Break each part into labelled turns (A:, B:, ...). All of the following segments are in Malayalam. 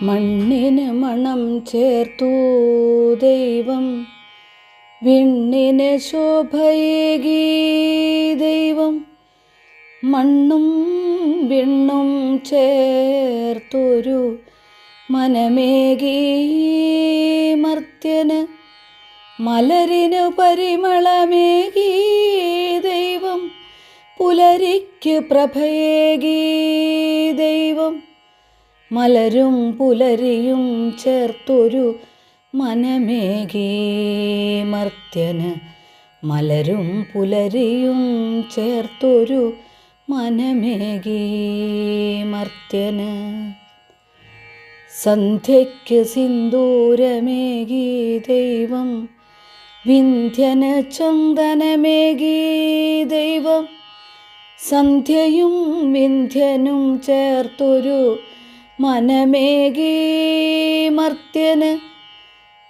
A: മണ്ണിന് മണം ചേർത്തു ദൈവം, വിണ്ണിന് ശോഭയേകി ദൈവം. മണ്ണും വിണ്ണും ചേർത്തൊരു മനമേകി മർത്യന്, മലരിനു പരിമളമേകി ദൈവം. പുലരിക്ക് പ്രഭയേകി ദൈവം, മലരും പുലരിയും ചേർത്തൊരു മനമേകി മർത്യന്, മലരും പുലരിയും ചേർത്തൊരു മനമേകി മർത്യന്. സന്ധ്യയ്ക്ക് സിന്ദൂരമേകി ദൈവം, വിന്ധ്യന് ചന്ദനമേകി ദൈവം. സന്ധ്യയും വിന്ധ്യനും ചേർത്തൊരു മനമേകി മർത്യന്,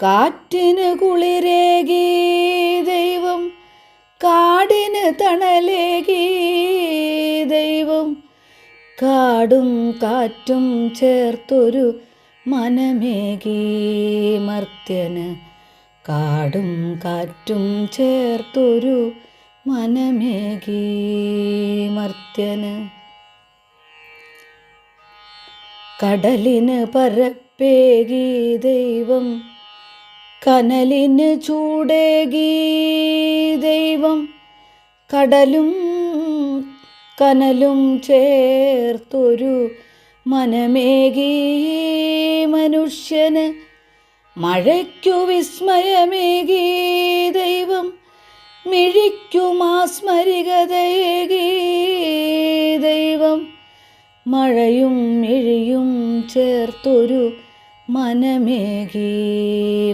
A: കാറ്റിന് കുളിരേകി ദൈവം, കാടിന് തണലേകി ദൈവം. കാടും കാറ്റും ചേർത്തൊരു മനമേകി മർത്യന്, കാടും കാറ്റും ചേർത്തൊരു മനമേകി മർത്യന്. കടലിന് പരപ്പേകി ദൈവം, കനലിന് ചൂടേകി ദൈവം. കടലും കനലും ചേർത്തൊരു മനമേകി മനുഷ്യന്, മഴയ്ക്കു വിസ്മയമേകി ദൈവം, മിഴിക്കു മാസ്മരികതയേകി ദൈവം. മഴയും മിഴിയും ചേർത്തൊരു മനമേകി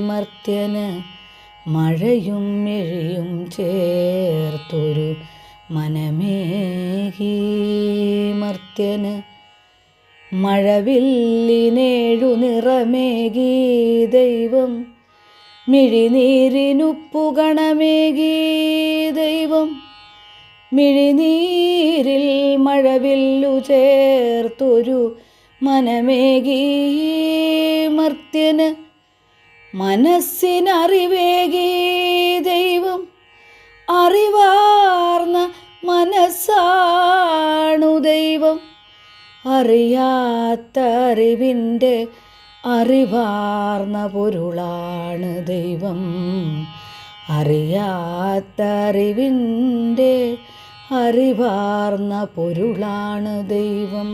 A: മർത്യന്, മഴയും മിഴിയും ചേർത്തൊരു മനമേകി മർത്യന്. മഴവില്ലിനേഴു നിറമേകി ദൈവം, മിഴിനീരിനുപ്പുകണമേകി ദൈവം. മിഴിനീരിൽ മഴവില്ലു ചേർത്തൊരു മനമേകി മർത്യന്, മനസ്സിനറിവേകി ദൈവം. അറിവാർന്ന മനസ്സാണു ദൈവം, അറിയാത്ത അറിവിൻ്റെ അറിവാർന്ന പൊരുളാണ് ദൈവം. അറിയാത്ത അറിവിൻ്റെ അറിവാർന്ന പൊരുളാണ് ദൈവം.